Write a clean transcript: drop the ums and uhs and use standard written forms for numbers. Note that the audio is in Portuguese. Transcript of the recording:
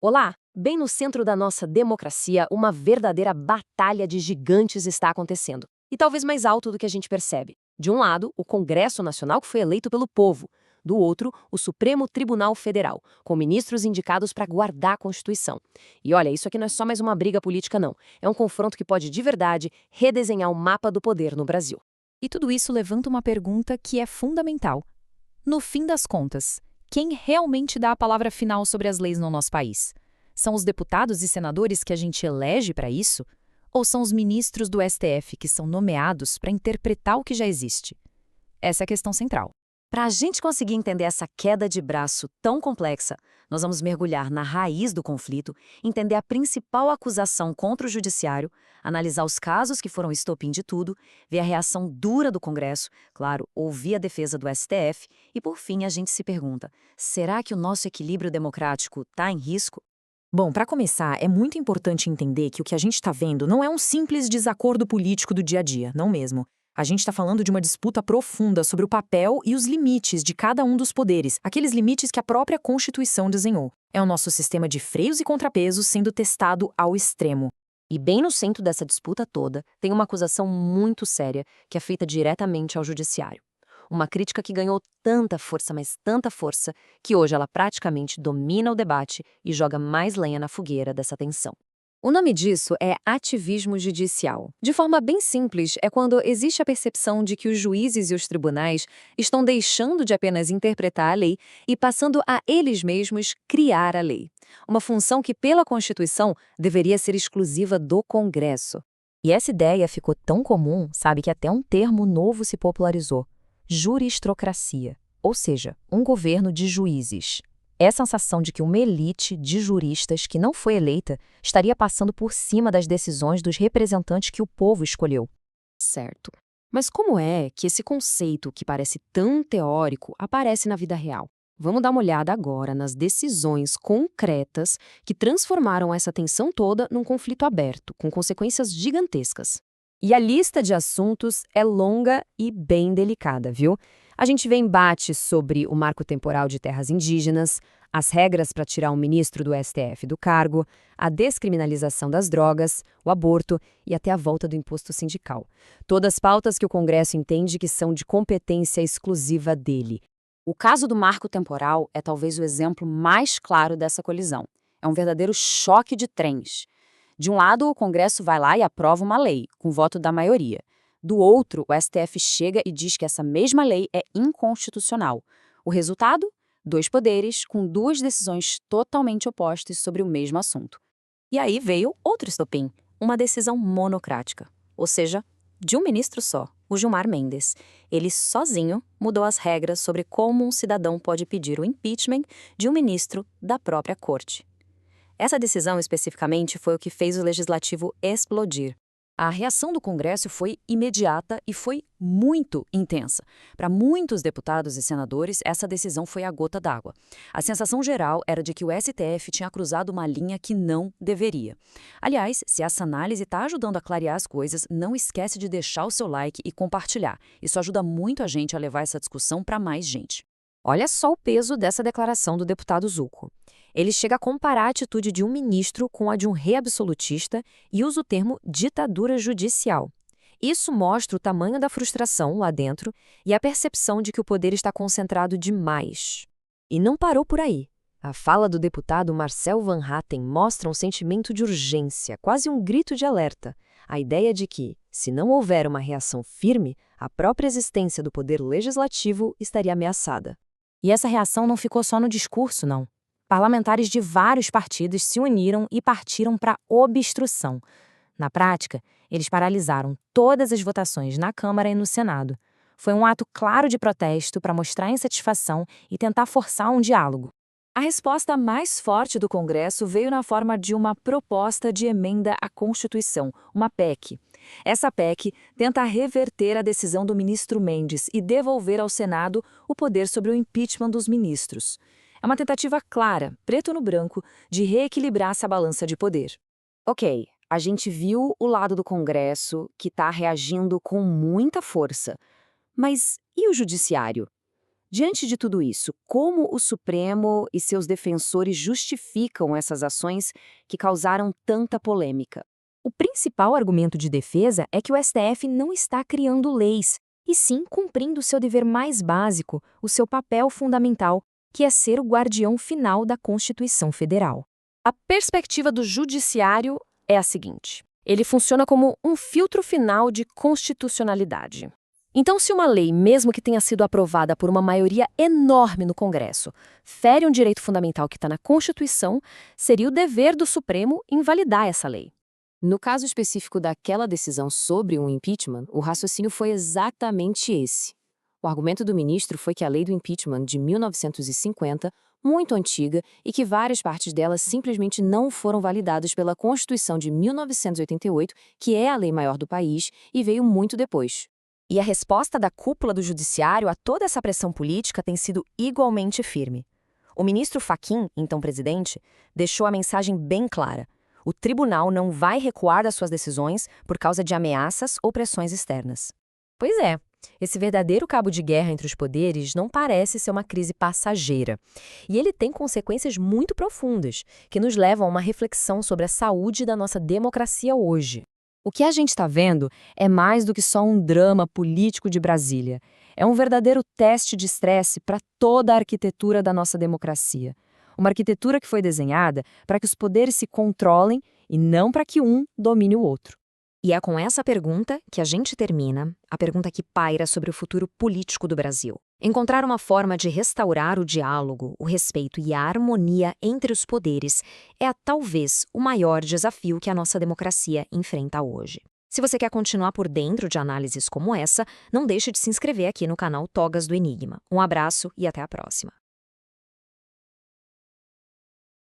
Olá! Bem no centro da nossa democracia, uma verdadeira batalha de gigantes está acontecendo. E talvez mais alto do que a gente percebe. De um lado, o Congresso Nacional, que foi eleito pelo povo. Do outro, o Supremo Tribunal Federal, com ministros indicados para guardar a Constituição. E olha, isso aqui não é só mais uma briga política, não. É um confronto que pode, de verdade, redesenhar o mapa do poder no Brasil. E tudo isso levanta uma pergunta que é fundamental. No fim das contas, quem realmente dá a palavra final sobre as leis no nosso país? São os deputados e senadores que a gente elege para isso? Ou são os ministros do STF que são nomeados para interpretar o que já existe? Essa é a questão central. Para a gente conseguir entender essa queda de braço tão complexa, nós vamos mergulhar na raiz do conflito, entender a principal acusação contra o judiciário, analisar os casos que foram estopim de tudo, ver a reação dura do Congresso, claro, ouvir a defesa do STF e, por fim, a gente se pergunta: será que o nosso equilíbrio democrático está em risco? Bom, para começar, é muito importante entender que o que a gente está vendo não é um simples desacordo político do dia a dia, não mesmo. A gente está falando de uma disputa profunda sobre o papel e os limites de cada um dos poderes, aqueles limites que a própria Constituição desenhou. É o nosso sistema de freios e contrapesos sendo testado ao extremo. E bem no centro dessa disputa toda, tem uma acusação muito séria que é feita diretamente ao judiciário. Uma crítica que ganhou tanta força, mas tanta força, que hoje ela praticamente domina o debate e joga mais lenha na fogueira dessa tensão. O nome disso é ativismo judicial. De forma bem simples, é quando existe a percepção de que os juízes e os tribunais estão deixando de apenas interpretar a lei e passando a eles mesmos criar a lei. Uma função que, pela Constituição, deveria ser exclusiva do Congresso. E essa ideia ficou tão comum, sabe, que até um termo novo se popularizou: juristocracia, ou seja, um governo de juízes. É a sensação de que uma elite de juristas que não foi eleita estaria passando por cima das decisões dos representantes que o povo escolheu. Certo. Mas como é que esse conceito, que parece tão teórico, aparece na vida real? Vamos dar uma olhada agora nas decisões concretas que transformaram essa tensão toda num conflito aberto, com consequências gigantescas. E a lista de assuntos é longa e bem delicada, viu? A gente vê embates sobre o marco temporal de terras indígenas, as regras para tirar um ministro do STF do cargo, a descriminalização das drogas, o aborto e até a volta do imposto sindical. Todas pautas que o Congresso entende que são de competência exclusiva dele. O caso do marco temporal é talvez o exemplo mais claro dessa colisão. É um verdadeiro choque de trens. De um lado, o Congresso vai lá e aprova uma lei, com voto da maioria. Do outro, o STF chega e diz que essa mesma lei é inconstitucional. O resultado? Dois poderes com duas decisões totalmente opostas sobre o mesmo assunto. E aí veio outro estopim, uma decisão monocrática, ou seja, de um ministro só, o Gilmar Mendes. Ele sozinho mudou as regras sobre como um cidadão pode pedir o impeachment de um ministro da própria corte. Essa decisão especificamente foi o que fez o legislativo explodir. A reação do Congresso foi imediata e foi muito intensa. Para muitos deputados e senadores, essa decisão foi a gota d'água. A sensação geral era de que o STF tinha cruzado uma linha que não deveria. Aliás, se essa análise está ajudando a clarear as coisas, não esquece de deixar o seu like e compartilhar. Isso ajuda muito a gente a levar essa discussão para mais gente. Olha só o peso dessa declaração do deputado Zucco. Ele chega a comparar a atitude de um ministro com a de um rei absolutista e usa o termo ditadura judicial. Isso mostra o tamanho da frustração lá dentro e a percepção de que o poder está concentrado demais. E não parou por aí. A fala do deputado Marcel Van Hatten mostra um sentimento de urgência, quase um grito de alerta. A ideia de que, se não houver uma reação firme, a própria existência do poder legislativo estaria ameaçada. E essa reação não ficou só no discurso, não. Parlamentares de vários partidos se uniram e partiram para obstrução. Na prática, eles paralisaram todas as votações na Câmara e no Senado. Foi um ato claro de protesto para mostrar insatisfação e tentar forçar um diálogo. A resposta mais forte do Congresso veio na forma de uma proposta de emenda à Constituição, uma PEC. Essa PEC tenta reverter a decisão do ministro Mendes e devolver ao Senado o poder sobre o impeachment dos ministros. É uma tentativa clara, preto no branco, de reequilibrar essa balança de poder. Ok, a gente viu o lado do Congresso que está reagindo com muita força. Mas e o Judiciário? Diante de tudo isso, como o Supremo e seus defensores justificam essas ações que causaram tanta polêmica? O principal argumento de defesa é que o STF não está criando leis, e sim cumprindo seu dever mais básico, o seu papel fundamental, que é ser o guardião final da Constituição Federal. A perspectiva do judiciário é a seguinte: ele funciona como um filtro final de constitucionalidade. Então, se uma lei, mesmo que tenha sido aprovada por uma maioria enorme no Congresso, fere um direito fundamental que está na Constituição, seria o dever do Supremo invalidar essa lei. No caso específico daquela decisão sobre um impeachment, o raciocínio foi exatamente esse. O argumento do ministro foi que a lei do impeachment de 1950, muito antiga, e que várias partes dela simplesmente não foram validadas pela Constituição de 1988, que é a lei maior do país, e veio muito depois. E a resposta da cúpula do judiciário a toda essa pressão política tem sido igualmente firme. O ministro Fachin, então presidente, deixou a mensagem bem clara. O tribunal não vai recuar das suas decisões por causa de ameaças ou pressões externas. Pois é, esse verdadeiro cabo de guerra entre os poderes não parece ser uma crise passageira. E ele tem consequências muito profundas, que nos levam a uma reflexão sobre a saúde da nossa democracia hoje. O que a gente está vendo é mais do que só um drama político de Brasília. É um verdadeiro teste de estresse para toda a arquitetura da nossa democracia. Uma arquitetura que foi desenhada para que os poderes se controlem e não para que um domine o outro. E é com essa pergunta que a gente termina, a pergunta que paira sobre o futuro político do Brasil. Encontrar uma forma de restaurar o diálogo, o respeito e a harmonia entre os poderes é talvez o maior desafio que a nossa democracia enfrenta hoje. Se você quer continuar por dentro de análises como essa, não deixe de se inscrever aqui no canal Togas do Enigma. Um abraço e até a próxima.